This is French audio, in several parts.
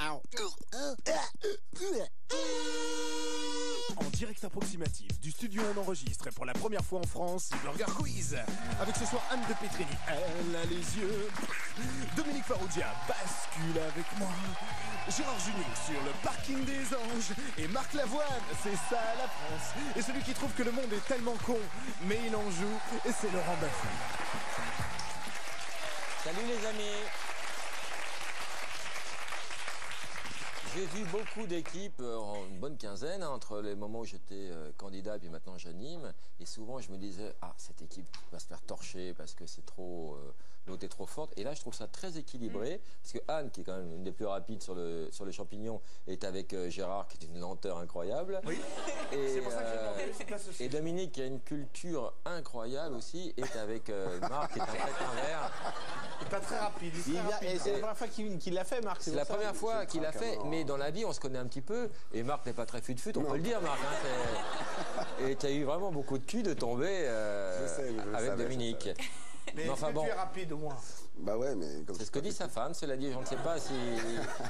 En direct approximatif du studio on enregistre pour la première fois en France Burger Quiz. Avec ce soir Anne de Petrini, elle a les yeux. Dominique Farrugia bascule avec moi. Gérard Jugnot sur le parking des anges. Et Marc Lavoine, c'est ça la France. Et celui qui trouve que le monde est tellement con, mais il en joue, et c'est Laurent Baffy. Salut les amis. J'ai vu beaucoup d'équipes, une bonne quinzaine, entre les moments où j'étais candidat et puis maintenant j'anime. Et souvent je me disais, ah, cette équipe va se faire torcher parce que c'est trop, l'autre est trop forte. Et là je trouve ça très équilibré, parce que Anne, qui est quand même une des plus rapides sur les champignons, est avec Gérard, qui est une lenteur incroyable. Oui, c'est pour ça que j'ai demandé cette place aussi. Et Dominique, qui a une culture incroyable aussi, est avec Marc, qui est un crétin vert. Il n'est pas très rapide. C'est la première fois qu'il l'a fait, Marc. C'est la première fois qu'il l'a fait, mais dans la vie, on se connaît un petit peu. Et Marc n'est pas très fut-fut, on peut le dire, Marc. Hein, et tu as eu vraiment beaucoup de cul de tomber avec Dominique. Mais enfin bon. Tu es rapide au moins. Bah ouais, mais c'est ce que dit sa femme, cela dit, je ne sais pas si...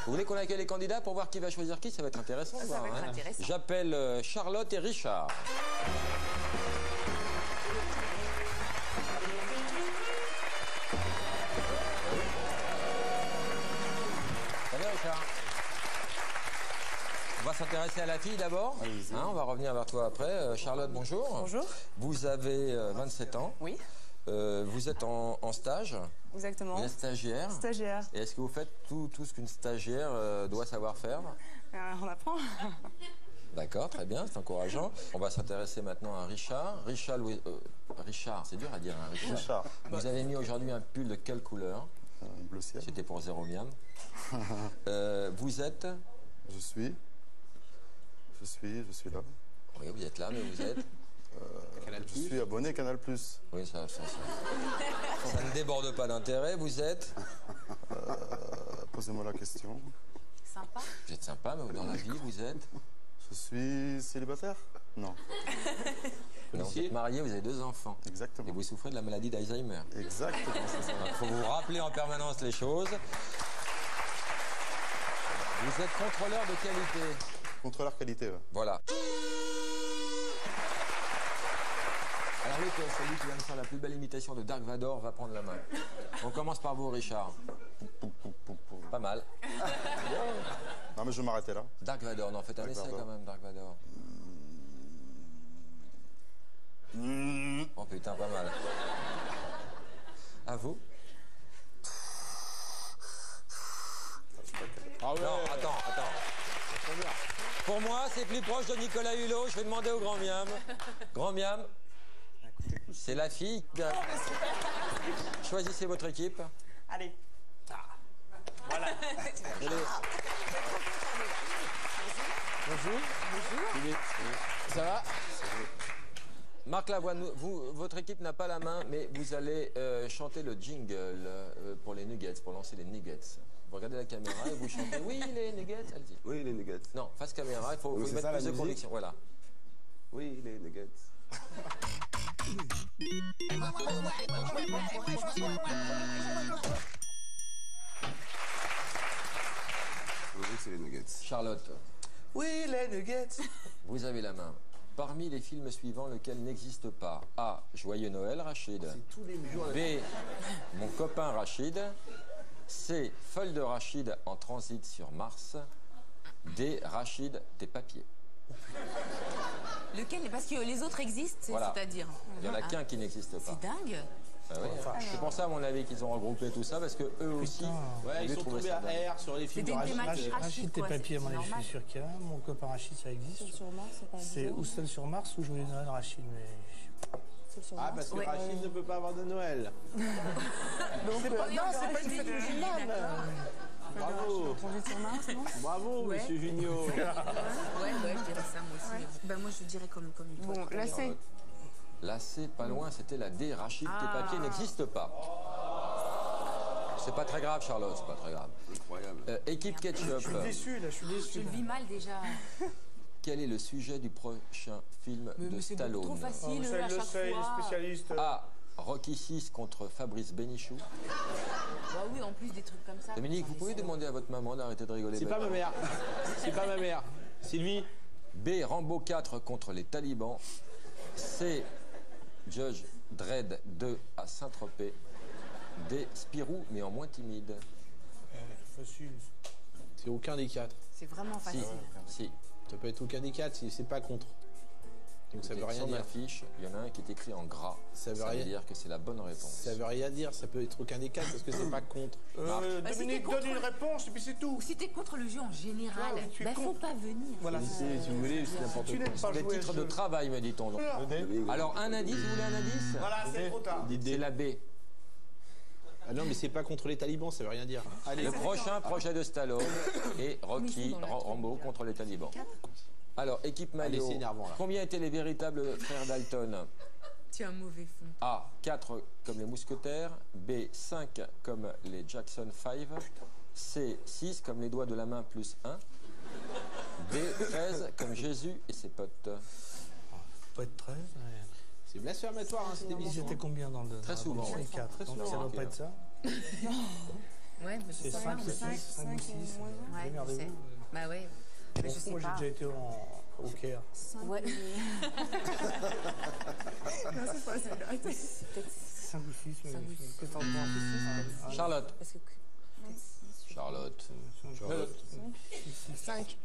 Vous voulez qu'on accueille les candidats pour voir qui va choisir qui? Ça va être intéressant. Ça va être intéressant. J'appelle Charlotte et Richard. Salut Richard. On va s'intéresser à la fille d'abord. Hein, on va revenir vers toi après. Charlotte, bonjour. Bonjour. Vous avez 27 ans. Oui. Vous êtes en stage. Exactement. Vous êtes stagiaire. Stagiaire. Et est-ce que vous faites tout ce qu'une stagiaire doit savoir faire? On apprend. D'accord, très bien, c'est encourageant. On va s'intéresser maintenant à Richard. Richard, c'est dur à dire, hein, Richard. Vous avez mis aujourd'hui un pull de quelle couleur? Bleu ciel. C'était pour zéro miam. Vous êtes? Je suis là. Oui, vous êtes là, mais vous êtes? Je suis abonné Canal+. Oui, ça ne déborde pas d'intérêt. Vous êtes? Posez-moi la question. Sympa. Vous êtes sympa, mais dans la vie, vous êtes? Je suis célibataire? Non. Non, vous êtes marié, vous avez 2 enfants. Exactement. Et vous souffrez de la maladie d'Alzheimer. Exactement, c'est ça. Il faut vous rappeler en permanence les choses. Vous êtes contrôleur de qualité. Contrôleur qualité, ouais. Voilà. Alors oui, celui qui vient de faire la plus belle imitation de Dark Vador va prendre la main. On commence par vous, Richard. Pas mal. Non, mais je vais m'arrêter là. Dark Vador, non, faites un essai quand même, Dark Vador. Oh putain, pas mal. À vous. Ah ouais. Non, attends. Pour moi, c'est plus proche de Nicolas Hulot. Je vais demander au Grand Miam. Grand Miam, c'est la fille. Choisissez votre équipe. Allez. Voilà. Bonjour. Bonjour. Ça va? Marc Lavoine, votre équipe n'a pas la main, mais vous allez chanter le jingle pour les nuggets, pour lancer les nuggets. Vous regardez la caméra et vous chantez « Oui, les nuggets », allez-y. Oui, les nuggets. Non, face caméra, il faut y mettre plus de conviction. Voilà. Oui, les nuggets. Oui, c'est les nuggets. Charlotte. Oui, les nuggets. Vous avez la main. Parmi les films suivants, lequel n'existe pas? A. Joyeux Noël, Rachid. Tous les jours. B. Mon copain Rachid. C. Folle de Rachid en transit sur Mars. D. Rachid, tes papiers. Lequel? Parce que les autres existent, Voilà. c'est-à-dire. Il n'y en a qu'un qui n'existe pas. C'est dingue. Ah oui, c'est pour ça, à mon avis, qu'ils ont regroupé tout ça, parce que eux aussi. Ouais, ils sont tombés à R sur les films de C'était une thématique Rachid. Rachid, tes quoi, papiers, à mon c'est avis, je normal. suis sûr qu'il y a un. Mon copain Rachid, ça existe. Sur Mars, c'est pas C'est bizarre. Houston sur Mars ou Joyeux Noël Rachid, mais... C'est sur Ah, Mars. parce que Ouais. Rachid ne peut pas avoir de Noël. Donc, Non, c'est pas une fête musulmane. Bravo. Transit sur Mars, non? Bravo, Ouais. monsieur Junio. Ouais, je dirais ça moi aussi. Ben moi je dirais comme toi. Bon, là, c'est... La C, pas loin, c'était la D. Rachid, tes papiers n'existent pas. C'est pas très grave, Charlotte, c'est pas très grave. Incroyable. Équipe Ketchup. Je suis déçu, là, je suis Je déçu. le vis mal déjà. Quel est le sujet du prochain film de Mais c'est beaucoup trop Stallone? facile Ça, à il le chaque sait, il est fois. spécialiste. A. Rocky VI contre Fabrice Bénichou. Bah oui, en plus des trucs comme ça. Dominique, vous pouvez demander à votre maman d'arrêter de rigoler. C'est pas ma mère. C'est pas ma mère. Sylvie. B. Rambo 4 contre les talibans. C. Judge Dredd 2 à Saint-Tropez. D. Spirou, mais en moins timide. Facile. C'est aucun des 4. C'est vraiment Si, facile. si. Ça peut être aucun des 4 si c'est pas contre. Donc ça veut rien Sur dire. l'affiche, il y en a un qui est écrit en gras. Ça veut rien dire que c'est la bonne réponse. Ça veut rien dire, ça peut être aucun des 4 parce que c'est pas contre. Bah, si Dominique, t'es donne contre- une réponse et puis c'est tout. Ou si t'es contre le jeu en général, Ouais, tu es bah faut contre. pas venir. Voilà. Si vous voulez, c'est n'importe Tu quoi. n'aimes pas Les jouer. titres au de jeu. travail, me dit-on. donc. Alors, un indice, vous voulez un indice? Voilà, c'est trop tard. C'est la B. Ah non, mais c'est pas contre les talibans, ça veut rien dire. Allez, Le prochain projet de Stallone est Rocky Rambo contre les talibans. Alors, équipe Allez, Maillot, c'est énervant, là. combien étaient les véritables frères Dalton? Tu as un mauvais fond. A. 4 comme les mousquetaires. B. 5 comme les Jackson 5. C. 6 comme les doigts de la main plus 1. D. 13 comme Jésus et ses potes. Peut être 13. c'est blasphématoire hein, cette émission. C'était combien dans le. Très souvent, C'est ouais. 4. Très Donc souvent, ça doit ok. pas être ça. Ouais, mais C'est ça, 5, on c'est sait. 6, 5 ou 6. Ouais, je Démerdez-vous. sais. Bah ouais. Mais je sais Moi, j'ai pas. déjà été au Caire. Ouais. Non, c'est pas celui-là. Peut-être 5 ou 6, mais Cinq ou six. qu'est-ce que t'en penses? Charlotte. parce que Charlotte. 5.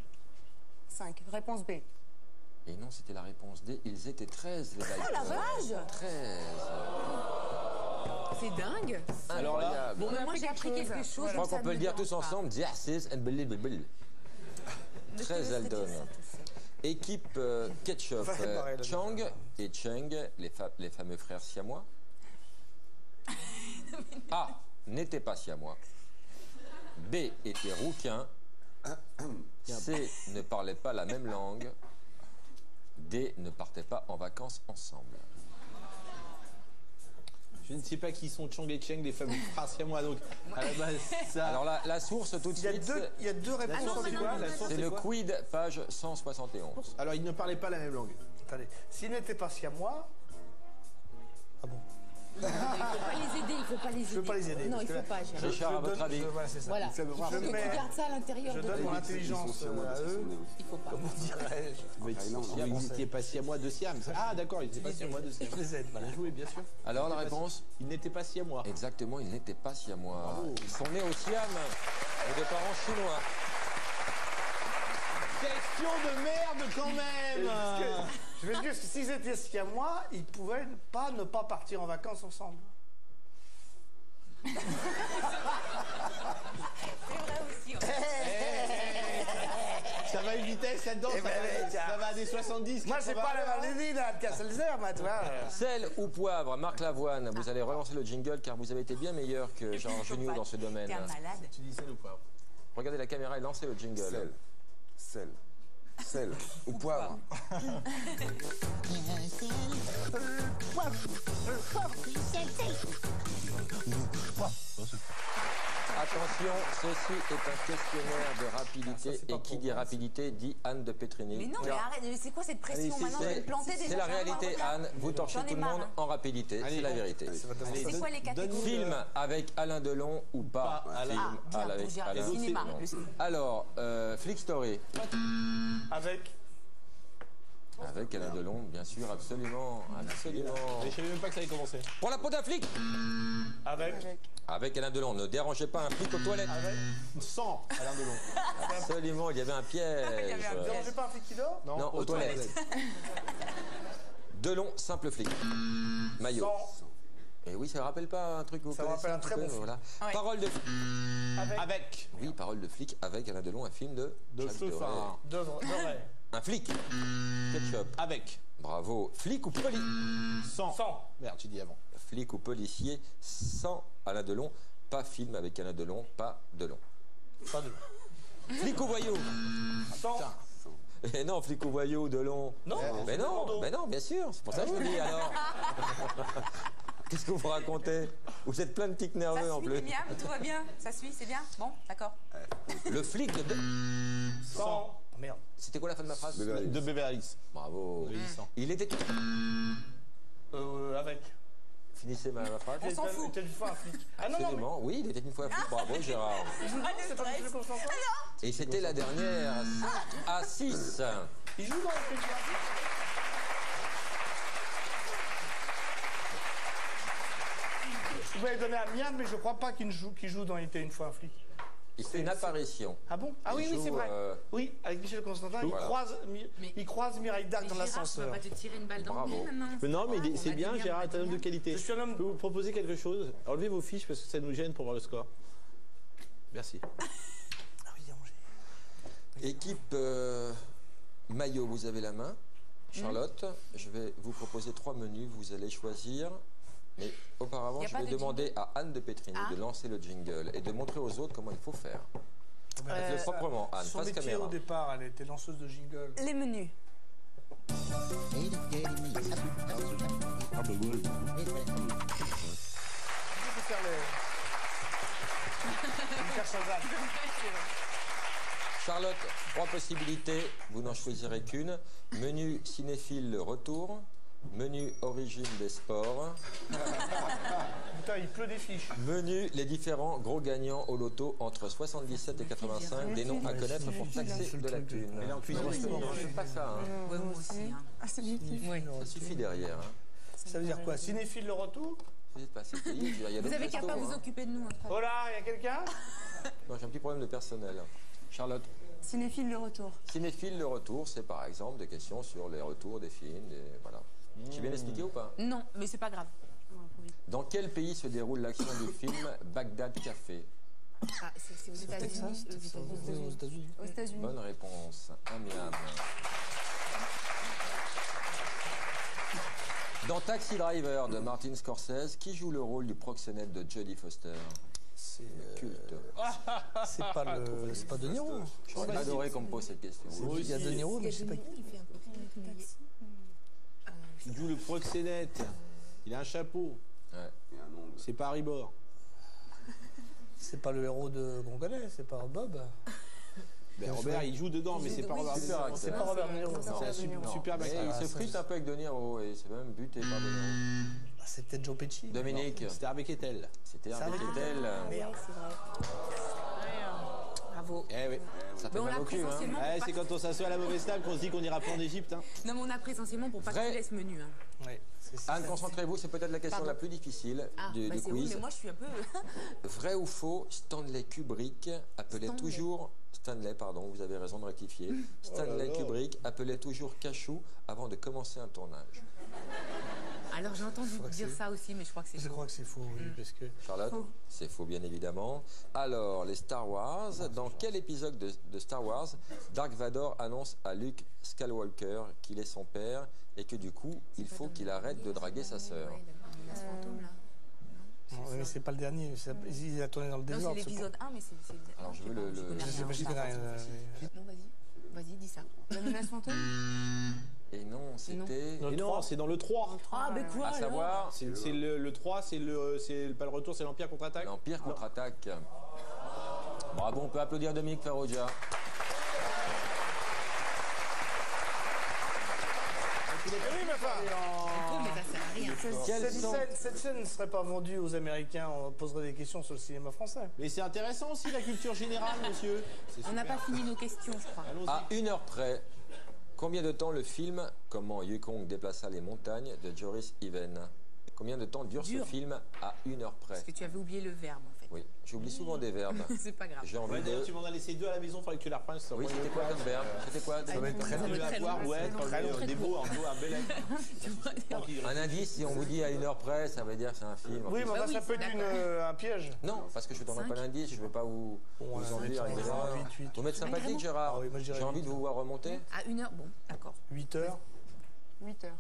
5. Réponse B. Et non, c'était la réponse D. Ils étaient 13, les Dalton. Oh la vache 13. C'est dingue. Alors là, Incroyable. Bon, mais moi j'ai appris quelque chose. Je crois qu'on peut le dire tous ensemble. This is unbelievable. 13 Dalton. Équipe Ketchup, Pareil, là, Chang et Cheng, les fameux frères siamois. A. N'était pas siamois. B. Était rouquin. C. Ne parlait pas la même langue. D. Ne partait pas en vacances ensemble. je ne sais pas qui sont Chang et Cheng, les fameux frères siamois. Donc, à la base, ça. Alors la source tout de Il y a suite, il y a deux la réponses. source, c'est quoi La source, c'est c'est le quoi quid, page 171. Alors, ils ne parlaient pas la même langue. Attendez, s'il n'était pas siamois. Ah bon? Il faut pas les aider, il faut pas les aider. Je veux pas les aider. Non, parce il que faut là, pas, Gérard. Richard, à votre avis? Voilà, c'est ça. Voilà. Je Il faut que tu mets- gardes ça à l'intérieur Je de donne toi. mon intelligence à eux. Il faut pas. Comment dirais-je? Mais ils n'étaient pas siamois de Siam. Ah, d'accord, ils n'étaient pas siamois de Siam. Je les aide, voilà. Bien joué, bien sûr. Alors la réponse? Ils n'étaient pas siamois. Exactement, ils n'étaient pas siamois. Ils sont nés au Siam, et de parents chinois. Question de merde quand même. Je veux dire que s'ils étaient siamois, ils pouvaient pas ne pas partir en vacances ensemble. Ça va à une vitesse, ça danse. Eh ben, Ça va à des 70. Moi, c'est 80. pas la maladie là, de Castelzer, moi, tu vois. Sel ou poivre, Marc Lavoine, vous allez relancer le jingle car vous avez été bien meilleur que Gérard Jugnot dans ce domaine. T'es un malade. Tu dis sel ou pas? Regardez la caméra et lancez le jingle. Sel. Sel. Sel. Ou poivre. Attention, ceci est un questionnaire de rapidité et qui dit rapidité dit Anne de Pétrini. Mais non, mais arrête, mais c'est quoi cette pression maintenant? Je vais me planter déjà. C'est la réalité, Anne. Vous torchez J'en ai tout le marre, monde hein. en rapidité. C'est la vérité. C'est quoi les catégories? Film avec Alain Delon ou pas? Pas Alain. Film Ah, bien, avec pour gérer le Alain cinéma. Delon. Le cinéma. Alors, Flick Story. Avec. Avec Alain Delon, bien sûr, absolument. Absolument. Mais je savais même pas que ça allait commencer. Pour la peau d'un flic. Avec. Avec Alain Delon. Ne dérangez pas un flic aux toilettes. Sans Alain Delon. Absolument, il y avait un piège. un Ne dérangez pas un flic qui dort? Non, aux toilettes. Delon, simple flic. Maillot. Sans. Et oui, ça ne rappelle pas un truc que vous Ça me connaissez rappelle un très peu, bon film. voilà. Ouais. Parole de flic. Avec. Oui, parole de flic avec Alain Delon, un film de Jacques feu Deray. fin. De vrai. Un flic. Ketchup. Avec. Bravo. Flic ou policier? Sans. Sans. Merde, tu dis avant. Flic ou policier sans Alain Delon. Pas film avec Alain Delon, pas Delon. Pas de. Flic ou voyou? Sans. Eh non, flic ou voyou, Delon. Non. Mais non, mais non, bien sûr. C'est pour ça que je vous dis alors. Qu'est-ce que vous racontez? Vous êtes plein de tics Ça nerveux en suit, plus. Myriam, tout va bien? Ça suit, c'est bien? Bon, d'accord. Le flic de... Sans. Oh, merde. C'était quoi la fin de ma phrase? De Beverly Hills. Bravo. Sans. Il était... Avec. Finissez ma phrase. Il était une fois un flic. Ah non, non, Absolument, oui, il était une fois un flic. Bravo, Gérard. mais il joue dans, c'est pas Michel Constantin. Et c'était la dernière à 6. Il joue dans le flic. Vous m'avez donné à Miam, mais je crois pas qu'il joue dans Il était une fois un flic. Il fait une apparition. Ah bon? Ah oui, Il oui, joue, c'est vrai. Oui, avec Michel Constantin, il croise Mireille Darc dans Gérard, tu l'ascenseur. vas pas te tirer une balle dans le Bravo. nez maintenant. Mais non, mais On c'est a bien, dit Gérard, on a est un dit homme de bien. qualité. Je suis un homme- Je peux vous proposer quelque chose. Enlevez vos fiches parce que ça nous gêne pour voir le score. Merci. Ah oui, Angers. Équipe maillot, vous avez la main. Charlotte, je vais vous proposer 3 menus. Vous allez choisir. Mais auparavant, Y a je pas vais de demander à Anne de Pétrini Ah. de lancer le jingle et de montrer aux autres comment il faut faire. Faites-le proprement, Anne, Son face métier caméra. au départ, elle était lanceuse de jingle. Les menus. Il faut faire les... Faire Shazam. Charlotte, 3 possibilités, vous n'en choisirez qu'une. Menu cinéphile le retour, menu origine des sports, Putain, il pleut des fiches. menu les différents gros gagnants au loto entre 77 et 85, des noms à connaître pour taxer de la thune. Elle est en cuisine. C'est pas ça, hein. Ouais, moi aussi. Hein. Ah, c'est lui qui. Ouais. Ça suffit derrière. Hein. Ça veut dire quoi? Cinéphile le retour? Vous n'êtes pas assez payé, il y a Vous d'autres avez qu'à restos, pas vous hein. occuper de nous après. Oh là, il y a quelqu'un? Non, j'ai un petit problème de personnel. Charlotte, Cinéphile le retour. cinéphile le retour, c'est par exemple des questions sur les retours des films, voilà. J'ai bien expliqué ou pas? Non, mais c'est pas grave. Dans quel pays se déroule l'action du film Bagdad Café? Ah, c'est aux États-Unis. Aux États-Unis. Aux États-Unis. Bonne réponse. Miam. Dans Taxi Driver de Martin Scorsese, qui joue le rôle du proxénète de Jodie Foster? C'est Culte. c'est pas De Niro. J'aurais adoré qu'on me pose cette question. Il y a De Niro, mais je sais pas qui. Il fait un peu Il joue le proxénète. Il a un chapeau. Ouais. C'est pas Haribor. C'est pas le héros de qu'on connaît, c'est pas Bob. Ben, Robert, il joue dedans, mais c'est pas Robert. Super acteur. C'est pas Robert De Niro. C'est un superbe Mais acteur. il se frite un peu avec De Niro et c'est même buté par De Niro. Ah, c'était Joe Pesci. Dominique, C'était avec Ethel. c'était un avec Becquetel. Bravo. Eh oui. Ça fait Mais on mal l'a au cul, pris hein. essentiellement Ouais, pour c'est pas... quand on s'assoit à la mauvaise table qu'on se dit qu'on ira pas en Égypte. Hein. Non, mais on a pris essentiellement pour pas que Vrai. tu laisses menu. Hein. Ouais, c'est ça. Anne, concentrez-vous, c'est peut-être la question Pardon. la plus difficile Ah, du bah c'est oui, quiz. mais moi je suis un peu... Vrai ou faux, Stanley Kubrick appelait Stanley. toujours... Stanley, pardon, vous avez raison de rectifier. Stanley Kubrick appelait toujours cachou avant de commencer un tournage. Alors j'ai entendu dire ça aussi, mais je crois que c'est Je faux. crois que c'est faux, oui, parce que Charlotte, c'est faux bien évidemment. Alors, les Star Wars, dans quel épisode de Star Wars, Dark Vador annonce à Luke Skywalker qu'il est son père et que du coup, il faut qu'il arrête de draguer sa sœur? Ouais, la menace fantôme, là. non, mais c'est pas le dernier. Il a tourné dans le Non, désordre. c'est c'est l'épisode 1, mais c'est... Alors, je veux le- connais pas- Je sais rien. pas, j'y connais rien. Non, vas-y. Vas-y, dis ça. La menace fantôme. Et non, c'était... Et non, c'est dans le 3. Ah, mais quoi À savoir, C'est le 3, c'est pas le retour, c'est l'Empire contre-attaque. l'Empire contre-attaque. Bravo, on peut applaudir Dominique Farrugia. Oui, mais enfin, Oh, mais ça sert à rien. Quels sont... cette scène ne serait pas vendue aux Américains. On poserait des questions sur le cinéma français. Mais c'est intéressant aussi la culture générale, monsieur. C'est On n'a super. pas fini nos questions, je crois. Allons-y. À 1 heure près, combien de temps le film Comment Yukong déplaça les montagnes de Joris Even? Combien de temps dure ce Dure. film à 1 heure près? Parce que tu avais oublié le verbe, en fait. Oui, j'oublie souvent des verbes. C'est pas grave. J'ai Ouais, envie d'ailleurs, de... tu m'en as laissé 2 à la maison, il fallait que tu la reprennes. Oui, c'était quoi comme verbe? C'était quoi? Ça va être très long. Le très avoir, long, ouais, très long, très des court. beaux, un bel Un indice, si on vous dit à 1 heure près, ça veut dire que c'est un film. Oui, mais Bah enfin, oui, ça peut être d'accord. un piège. Non, parce que je ne vous donnerai 5. pas l'indice, je ne vais pas vous ennuyer avec des erreurs. 8. Vous m'êtes sympathique, Gérard. Ah oui, moi, je dirais J'ai envie de vous voir remonter. À 1 heure, bon, d'accord. 8 heures, 8 heures.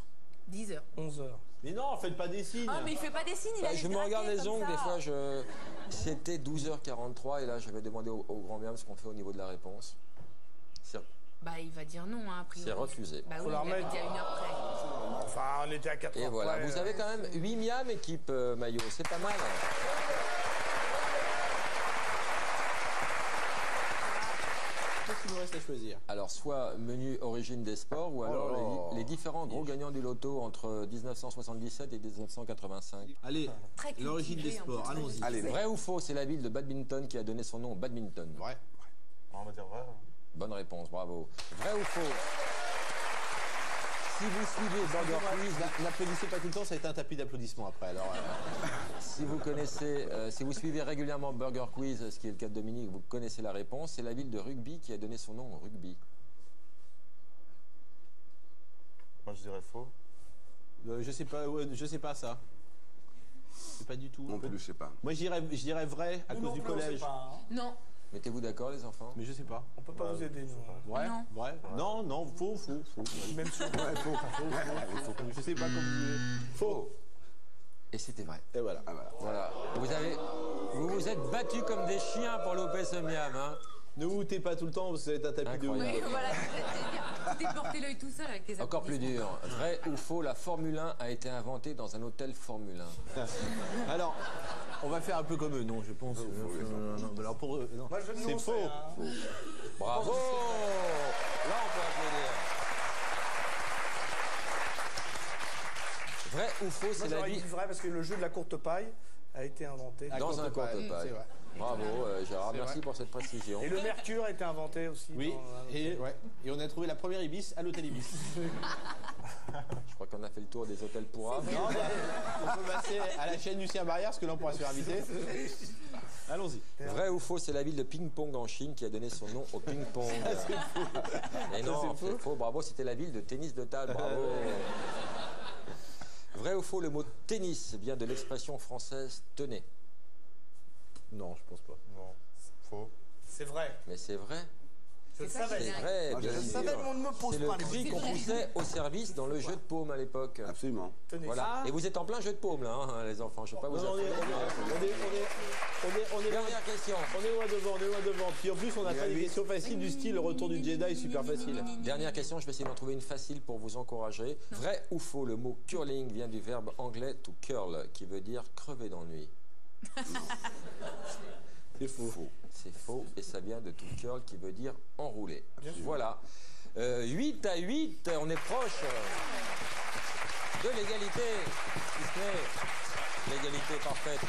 10 heures. 11 heures. Mais non, faites pas des signes. Ah, mais il fait pas des signes, il a Bah, les je me draguer regarde les comme ongles, ça. des fois, c'était 12h43 et là, j'avais demandé au grand bien ce qu'on fait au niveau de la réponse. Bah, il va dire non, hein, a priori. C'est refusé. Bah Faut oui, la il avait remettre. dit à 1 heure près. Enfin, on était à 4 Et heures voilà, près, vous avez quand même 8 miams, équipe maillot, c'est pas mal. qu'il nous reste à choisir? Alors, soit menu origine des sports, ou alors les différents gros gagnants du loto entre 1977 et 1985. Allez, l'origine des sports, allons-y. Allez, Vrai ou faux, c'est la ville de badminton qui a donné son nom au badminton. Vrai. On va dire vrai. Bonne réponse, bravo. Vrai ou faux? Si vous suivez Burger Quiz, N'applaudissez pas tout le temps, ça a été un tapis d'applaudissements après. Alors, si vous connaissez, si vous suivez régulièrement Burger Quiz, ce qui est le cas de Dominique, vous connaissez la réponse. C'est la ville de Rugby qui a donné son nom au rugby. Moi, je dirais faux. je sais pas ça. C'est pas du tout. non plus, je sais pas. Moi, je dirais vrai à cause du collège. Non. Mettez-vous d'accord, les enfants? Mais je sais pas. On peut pas vous aider, nous. Vrai? Non. Vrai? Non, faux. Même si Je sais pas comment vous voulez. Faux. Et c'était vrai. Et voilà. Ah, voilà. Voilà. Vous vous êtes battus comme des chiens pour louper ce miam, hein? Ne vous doutez pas tout le temps, vous êtes un tapis de Incroyable. Oui, voilà, tu t'es porté l'œil tout seul avec tes Encore plus applaudissements. dur. Vrai ou faux, la Formule 1 a été inventée dans un hôtel Formule 1. Alors, on va faire un peu comme eux, non, je pense. Non, alors pour eux, non. Moi, je vais C'est nous faux. Bravo! Là, on peut applaudir. Vrai ou faux, Moi, c'est la j'aurais vie dit vrai parce que le jeu de la courte paille a été inventé. dans un courte-paille, courte-paille. c'est vrai. Bravo, Gérard. Merci pour cette précision. Et le mercure a été inventé aussi. Oui, dans- et on a trouvé la première Ibis à l'hôtel Ibis. Je crois qu'on a fait le tour des hôtels pourraves. Non, mais on peut passer à la chaîne Lucien Barrière, parce que là on pourra se faire inviter. Allons-y. Vrai ou faux, c'est la ville de Ping-Pong en Chine qui a donné son nom au ping-pong. Et non, c'est faux. Bravo, c'était la ville de tennis de table. Bravo. Vrai ou faux, le mot tennis vient de l'expression française tenez. Non, je pense pas. Non. Faux. C'est vrai. Mais c'est vrai. Je le C'est ça savais. qui est C'est vrai, Ah, bien je sûr. savais, mais on ne me pose C'est le pas les cri qu'on poussait au service dans le jeu de paume à l'époque. Absolument. Tenez. Voilà. Et vous êtes en plein jeu de paume là, hein, les enfants. Je ne sais pas vous Non, on est loin Dernière question. devant. Puis en plus, on n'a pas des questions faciles du style le retour du Jedi, super facile. Dernière question, je vais essayer d'en trouver une facile pour vous encourager. Vrai ou faux, le mot curling vient du verbe anglais to curl, qui veut dire crever d'ennui. C'est faux. C'est faux, et ça vient de to curl, qui veut dire enrouler. Voilà. 8-8, on est proche de l'égalité. Si ce n'est l'égalité parfaite.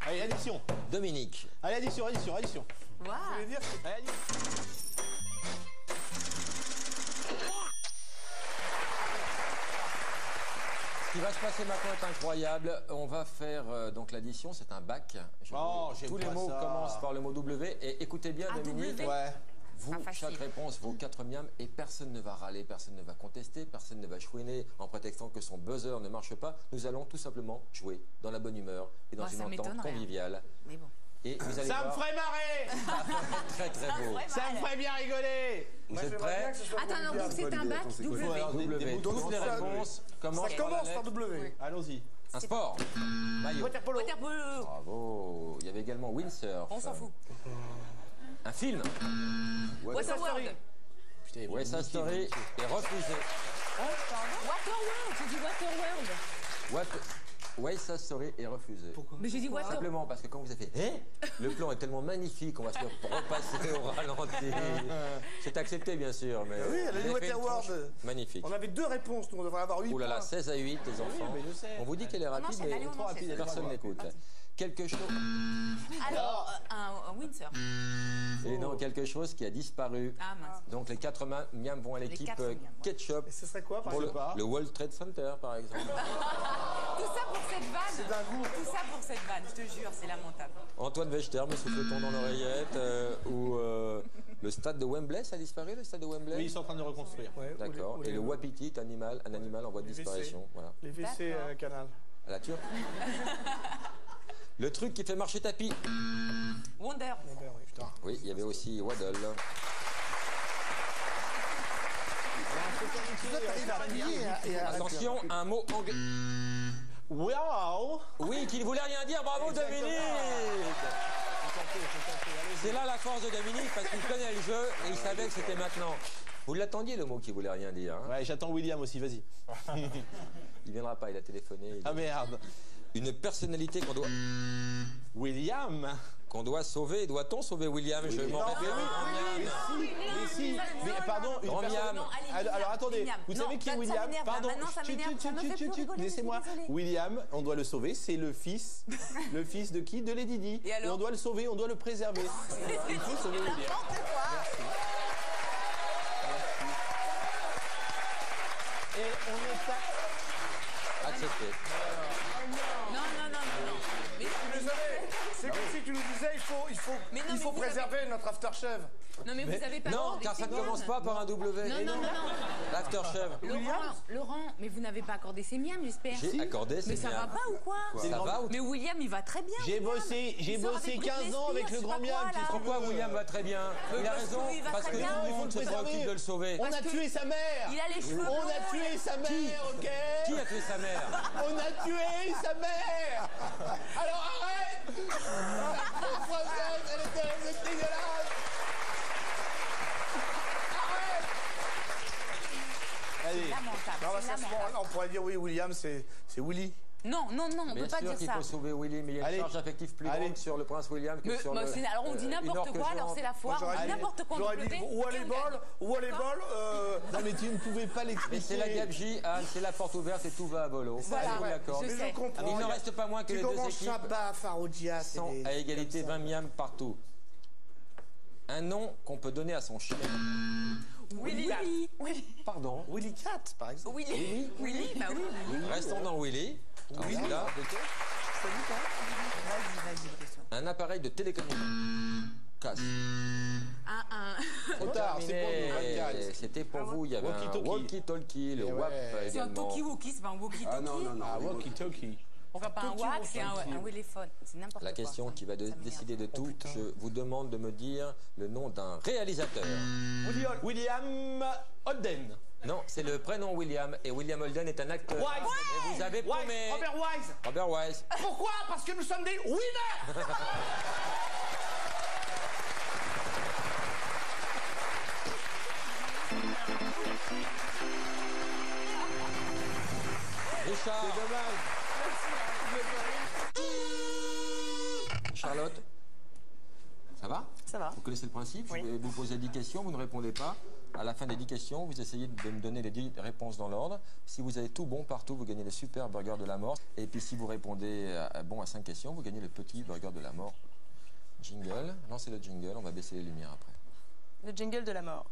Allez, addition. Dominique. Allez, addition. Waouh. Je voulais dire que Allez, addition. Ce qui va se passer maintenant est incroyable. On va faire donc l'addition, c'est un bac. J'aime Tous les pas mots ça. commencent par le mot W. Et écoutez bien, Un Dominique. W. Ouais. Vous, Pas facile. chaque réponse vaut 4 miams et personne ne va râler, personne ne va contester, personne ne va chouiner en prétextant que son buzzer ne marche pas. Nous allons tout simplement jouer dans la bonne humeur et dans Ouais, une ça entente m'étonnerait, hein. conviviale. Mais bon. Et vous allez Ça me voir, ferait marrer. très très beau. Ça me ferait bien rigoler. Vous moi, êtes j'aimerais bien prêts? que ce soit Attends, non, convivial. donc c'est un bac Attends, c'est quoi W. Alors, des W. mots Toutes les ça, réponses commencent Ça par la commence par lettre. W. Allons-y. Un sport. Maillot. Waterpolo. Waterpolo. Bravo. Il y avait également windsurf. On s'en fout. Un film. Waterworld. Putain, West Side Story est refusé. Waterworld. J'ai dit Waterworld. West Side Story est refusé. Mais j'ai dit Waterworld. Simplement parce que quand vous avez fait le plan est tellement magnifique, on va se repasser au ralenti. C'est accepté bien sûr, mais oui, elle a dit vous avez fait une Waterworld. tranche magnifique. On avait 2 réponses, nous on devrait avoir 8 Oh là là, points. 16 à 8 les enfants. mais je sais. On vous dit qu'elle est rapide, enchaîne, mais allez, on trop enchaîne. rapide, personne n'écoute. Quelque chose. Alors, un windsurf. Et non, quelque chose qui a disparu. Ah mince. Donc les 4 miams vont à l'équipe 4 miams, ouais. Ketchup Et ce serait quoi, par pour exemple le World Trade Center par exemple. Tout ça pour cette vanne. C'est d'un goût. Tout ça pour cette vanne, je te jure, c'est lamentable. Antoine Vechter me souffle-t-on dans l'oreillette ou le stade de Wembley, ça a disparu le stade de Wembley? Oui, ils sont en train de le reconstruire. D'accord. Ouais, ou les- Et le wapiti est un animal en voie de Les WC. disparition. Voilà. Les WC D'accord. canal. À la turque. Le truc qui fait marcher tapis. Wonder. Putain. Oui, il y avait aussi Waddle. T'arrives à plier et à... Attention, un mot anglais. Wow. Oui, qui ne voulait rien dire. Bravo Dominique. C'est là la force de Dominique parce qu'il connaît le jeu et il savait que c'était maintenant. Vous l'attendiez le mot qui voulait rien dire. Hein? Ouais, j'attends William aussi, vas-y. Il viendra pas, il a téléphoné. Ah merde. Une personnalité William. qu'on doit sauver. Doit-on sauver William? Je m'en réfère à Miam. Mais si, mais pardon, une Grand personne... Miam. Non, allez, Alors attendez, William. vous Non, savez qui est ça William? m'énerve, Pardon, maintenant, ça m'énerve, ça me fait plus rigoler, laissez-moi. je suis désolée. William, on doit le sauver, c'est le fils de qui? De Lady Di. Et alors on doit le sauver, on doit le préserver. Il faut sauver William. Et on n'est pas... Accepté. Non. Mais, Désolé, c'est comme si tu nous disais Mais non, il mais faut vous préserver notre aftershave. non, mais vous avez pas... Non, accordé car ça ne ces commence miams. pas par un W. Non. L'afterchef. Laurent, mais vous n'avez pas accordé ces miams, j'espère. J'ai accordé, c'est Mais ça va bien. pas ou quoi Ça va ou Mais William, il va très bien. J'ai William. bossé Il sort avec 15 ans Britney avec le Spears, grand je sais pas Miam. quoi, là. Pourquoi William va très bien? Il a parce raison, qu'il va parce très que tout bien. le monde se préoccupe de le sauver. On a tué sa mère. Il a les cheveux On blonds, a tué sa mère, ok? Qui a tué sa mère? On a tué sa mère. Alors arrête. La princesse, elle était dégueulasse. Arrête. Allez. Lamentable, Non, bah, c'est ça, lamentable. on pourrait dire oui, William, c'est Willy. Non, on Bien peut pas sûr dire qu'il ça. faut sauver Willy, mais il y a Allez. une charge affective plus Allez. grande sur le prince William que Mais, sur bah, le... alors on dit une n'importe orque quoi, alors géante. c'est la foire, on dit n'importe quoi. J'aurais de dit côté, ou et on volleyball, gagne. ou volleyball. Non mais tu ne pouvais pas Mais l'expliquer. c'est la gabegie, Anne, c'est la porte ouverte et tout va à volo. Voilà, Je vous l'accorde. je Mais sais. je comprends. Il ne reste pas moins que Tu les deux commences équipes Shabba, Faroudia, c'est sont des- à égalité, comme ça. 20 miams partout. Un nom qu'on peut donner à son chien. Willy. Pardon. Willy Cat, par exemple. Willy, bah oui. Restons dans Willy. Oui, Là, Vas-y, question. un appareil de télécommunication. Casse. Trop tard, c'est pour nous, 24. C'était pour vous, il y avait un Walkie-talkie. walkie-talkie, le Eh WAP ouais. C'est un également. talkie-walkie, c'est pas un walkie-talkie. Ah non, non, non. Ah, walkie-talkie. Pourquoi pas un wax, c'est un téléphone. C'est n'importe quoi. La question qui va Ça m'énerve. décider de tout, je vous demande de me dire le nom d'un réalisateur. William Holden. Non, c'est le prénom William, et William Holden est un acteur. Wise. Et vous avez paumé. Robert Wise. Robert Wise. Pourquoi? Parce que nous sommes des winners. Richard. C'est dommage. Charlotte. Ça va? Ça va. Vous connaissez le principe? Oui. Je vais vous poser 10 questions, vous ne répondez pas. À la fin des 10 questions, vous essayez de me donner les 10 réponses dans l'ordre. Si vous avez tout bon partout, vous gagnez le super burger de la mort. Et puis si vous répondez bon à 5 questions, vous gagnez le petit burger de la mort. Jingle, lancez le jingle, on va baisser les lumières après. Le jingle de la mort.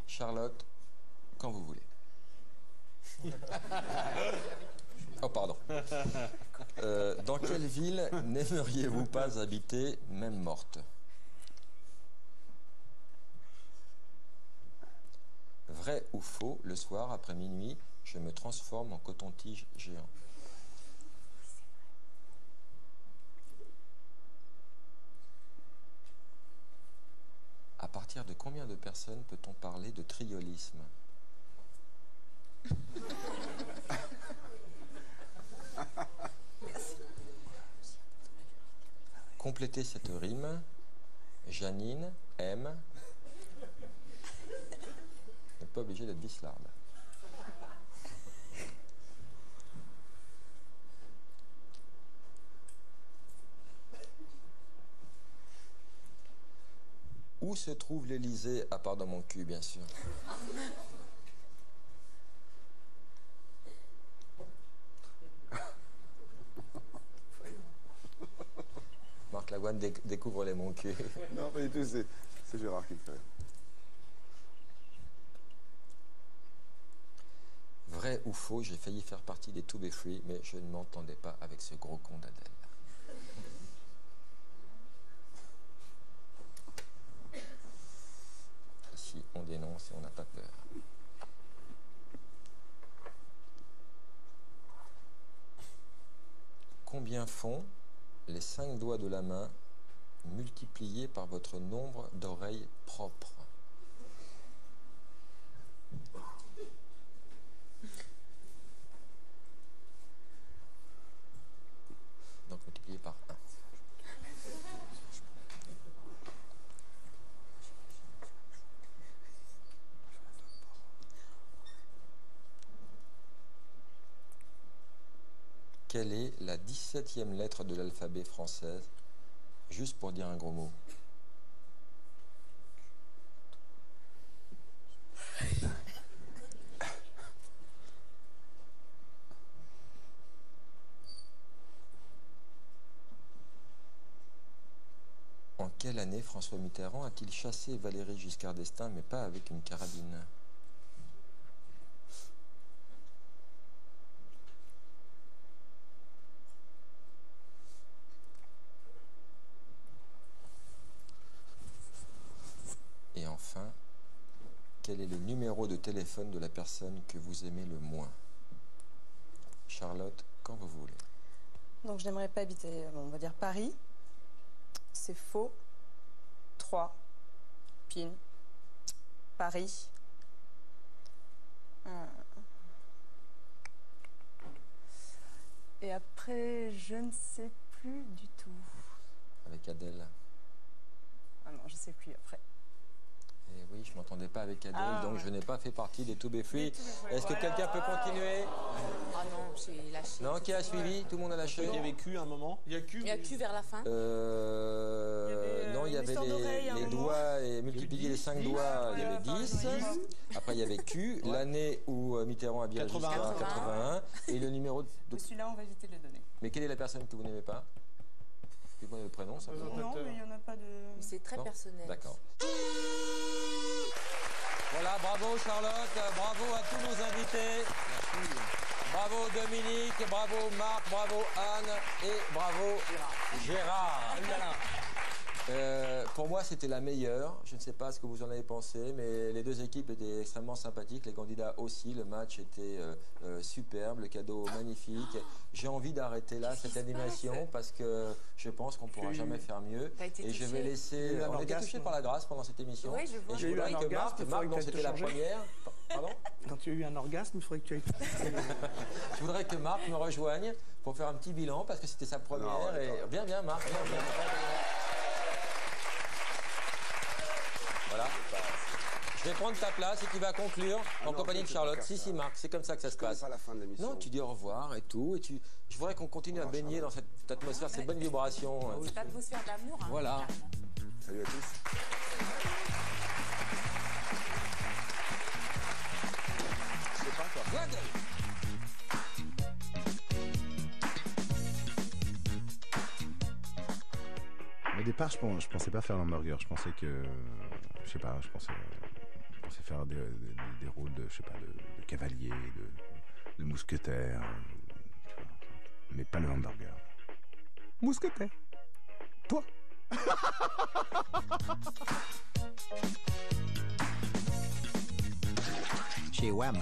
Charlotte, quand vous voulez. Oh, pardon. Dans quelle ville n'aimeriez-vous pas habiter, même morte? Vrai ou faux, le soir, après minuit, je me transforme en coton-tige géant. À partir de combien de personnes peut-on parler de triolisme? Complétez cette rime. Janine aime. N'est pas obligé d'être bislarde. Où se trouve l'Élysée, à part dans mon cul, bien sûr? Marc Lavoine découvre les mon cul. Non, pas du tout, c'est Gérard qui le fait. Vrai ou faux, j'ai failli faire partie des To Be Free, mais je ne m'entendais pas avec ce gros con d'Adèle. Ici, on dénonce et on n'a pas peur. Combien font les 5 doigts de la main multipliés par votre nombre d'oreilles propres? Donc multiplié par la 17e lettre de l'alphabet français, juste pour dire un gros mot? En quelle année François Mitterrand a-t-il chassé Valéry Giscard d'Estaing, mais pas avec une carabine? Et enfin, quel est le numéro de téléphone de la personne que vous aimez le moins? Charlotte, quand vous voulez. Donc je n'aimerais pas habiter, on va dire Paris. C'est faux. 3. Pin. Paris. Et après, je ne sais plus du tout. Avec Adèle. Ah non, je ne sais plus après. Et oui, je ne m'entendais pas avec Adèle, donc je n'ai pas fait partie des To Be Free. Est-ce que quelqu'un peut continuer? Ah non, j'ai lâché. Non, qui a suivi? Tout le monde a lâché? Il y avait Q à un moment. Il y a Q. Il y a Q vers la fin. Non, il y avait les doigts et multiplier les 5 doigts, il y avait 10. Après, il y avait Q, l'année où Mitterrand a viré Giscard, 81. Et le numéro de... Celui-là, on va éviter de le donner. Mais quelle est la personne que vous n'aimez pas? Puis moi, le prénom, ça peut... Non, mais il n'y en a pas de... C'est très Non personnel. D'accord. Voilà, bravo Charlotte, bravo à tous nos invités. Bravo Dominique, bravo Marc, bravo Anne et bravo Gérard. Pour moi, c'était la meilleure. Je ne sais pas ce que vous en avez pensé, mais les deux équipes étaient extrêmement sympathiques. Les candidats aussi. Le match était superbe, le cadeau magnifique. J'ai envie d'arrêter là cette animation parce que je pense qu'on ne pourra jamais faire mieux. Et je vais laisser. On a été touchés par la grâce pendant cette émission. Oui, je vois. Et je voudrais que Marc, dont c'était la première. Pardon? Quand tu as eu un orgasme, il faudrait que tu ailles. Je voudrais que Marc me rejoigne pour faire un petit bilan parce que c'était sa première. Non, et... Viens, Marc. Viens. Voilà. Je vais prendre ta place et tu vas conclure en compagnie de Charlotte. Si, Marc, c'est comme ça que ça se passe. Pas la fin de l'émission. Non, tu dis au revoir et tout. Et je voudrais qu'on continue à baigner dans cette atmosphère, cette bonne vibration. Cette atmosphère d'amour. Hein, Voilà. clairement. Salut à tous. Je sais pas quoi. Au départ, je pensais pas faire l'hamburger. Je pensais que, je sais pas, je pensais faire des rôles de, je sais pas, de cavalier, de mousquetaire, tu vois, mais pas le hamburger. Mousquetaire. Toi. Chez Wham,